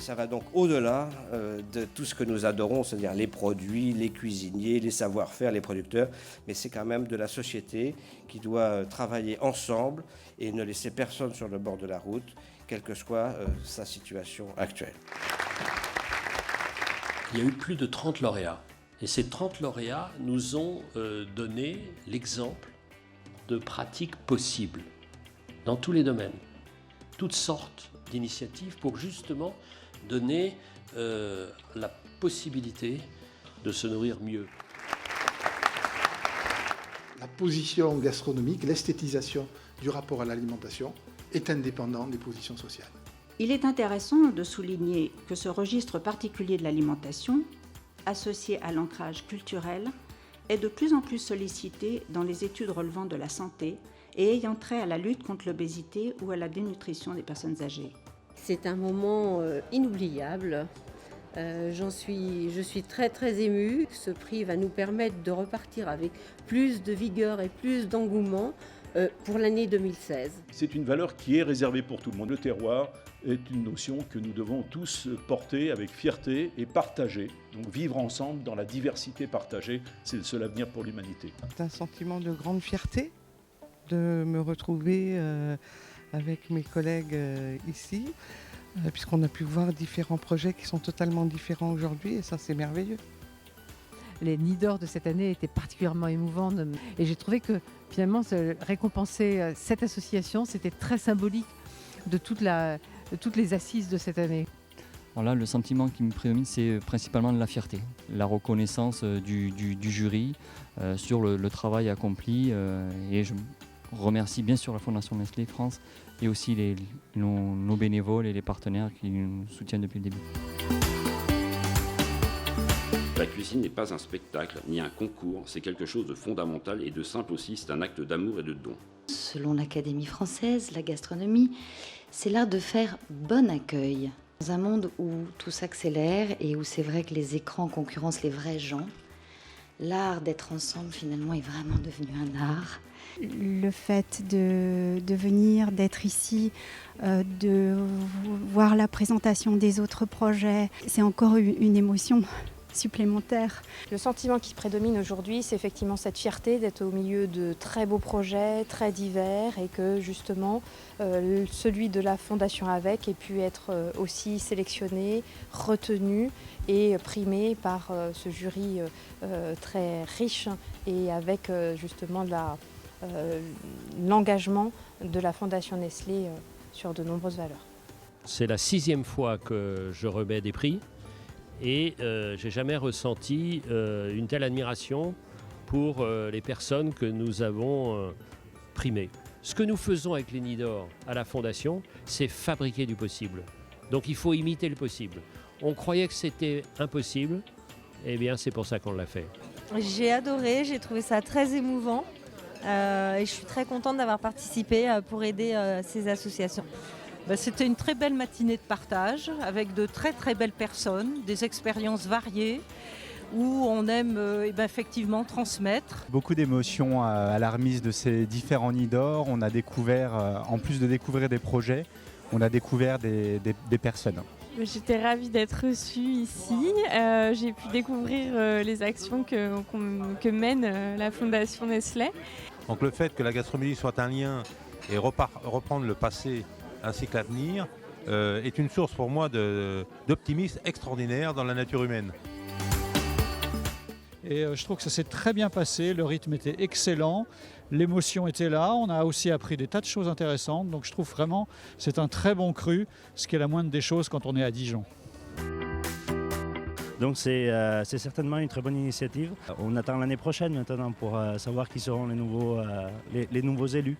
ça va donc au-delà de tout ce que nous adorons, c'est-à-dire les produits, les cuisiniers, les savoir-faire, les producteurs, mais c'est quand même de la société qui doit travailler ensemble et ne laisser personne sur le bord de la route, quelle que soit sa situation actuelle. Il y a eu plus de 30 lauréats. Et ces 30 lauréats nous ont donné l'exemple de pratiques possibles dans tous les domaines. Toutes sortes d'initiatives pour justement donner la possibilité de se nourrir mieux. La position gastronomique, l'esthétisation du rapport à l'alimentation est indépendante des positions sociales. Il est intéressant de souligner que ce registre particulier de l'alimentation, associé à l'ancrage culturel, est de plus en plus sollicité dans les études relevant de la santé et ayant trait à la lutte contre l'obésité ou à la dénutrition des personnes âgées. C'est un moment inoubliable. Je suis très très émue. Ce prix va nous permettre de repartir avec plus de vigueur et plus d'engouement pour l'année 2016. C'est une valeur qui est réservée pour tout le monde. Le terroir est une notion que nous devons tous porter avec fierté et partager. Donc vivre ensemble dans la diversité partagée, c'est le seul avenir pour l'humanité. C'est un sentiment de grande fierté de me retrouver avec mes collègues ici, puisqu'on a pu voir différents projets qui sont totalement différents aujourd'hui et ça c'est merveilleux. Les Nids d'Or de cette année étaient particulièrement émouvantes et j'ai trouvé que finalement récompenser cette association, c'était très symbolique de toutes les assises de cette année. Voilà, le sentiment qui me prédomine, c'est principalement de la fierté, la reconnaissance du jury sur le travail accompli et je remercie bien sûr la Fondation Nestlé France et aussi nos bénévoles et les partenaires qui nous soutiennent depuis le début. La cuisine n'est pas un spectacle ni un concours, c'est quelque chose de fondamental et de simple aussi, c'est un acte d'amour et de don. Selon l'Académie française, la gastronomie, c'est l'art de faire bon accueil. Dans un monde où tout s'accélère et où c'est vrai que les écrans concurrencent les vrais gens, l'art d'être ensemble finalement est vraiment devenu un art. Le fait de venir, d'être ici, de voir la présentation des autres projets, c'est encore une émotion supplémentaire. Le sentiment qui prédomine aujourd'hui, c'est effectivement cette fierté d'être au milieu de très beaux projets, très divers, et que justement celui de la Fondation AVEC ait pu être aussi sélectionné, retenu et primé par ce jury très riche et avec justement l'engagement de la Fondation Nestlé sur de nombreuses valeurs. C'est la 6e fois que je remets des prix. Et j'ai jamais ressenti une telle admiration pour les personnes que nous avons primées. Ce que nous faisons avec les Nids d'Or à la Fondation, c'est fabriquer du possible. Donc il faut imiter le possible. On croyait que c'était impossible, et bien c'est pour ça qu'on l'a fait. J'ai adoré, j'ai trouvé ça très émouvant et je suis très contente d'avoir participé pour aider ces associations. C'était une très belle matinée de partage avec de très très belles personnes, des expériences variées où on aime effectivement transmettre. Beaucoup d'émotions à la remise de ces différents Nids d'Or. On a découvert, en plus de découvrir des projets, on a découvert des personnes. J'étais ravie d'être reçue ici. J'ai pu découvrir les actions que mène la Fondation Nestlé. Donc le fait que la gastronomie soit un lien et reprendre le passé ainsi que l'avenir, est une source pour moi d'optimisme extraordinaire dans la nature humaine. Et je trouve que ça s'est très bien passé, le rythme était excellent, l'émotion était là, on a aussi appris des tas de choses intéressantes, donc je trouve vraiment c'est un très bon cru, ce qui est la moindre des choses quand on est à Dijon. Donc c'est certainement une très bonne initiative. On attend l'année prochaine maintenant pour savoir qui seront les nouveaux élus.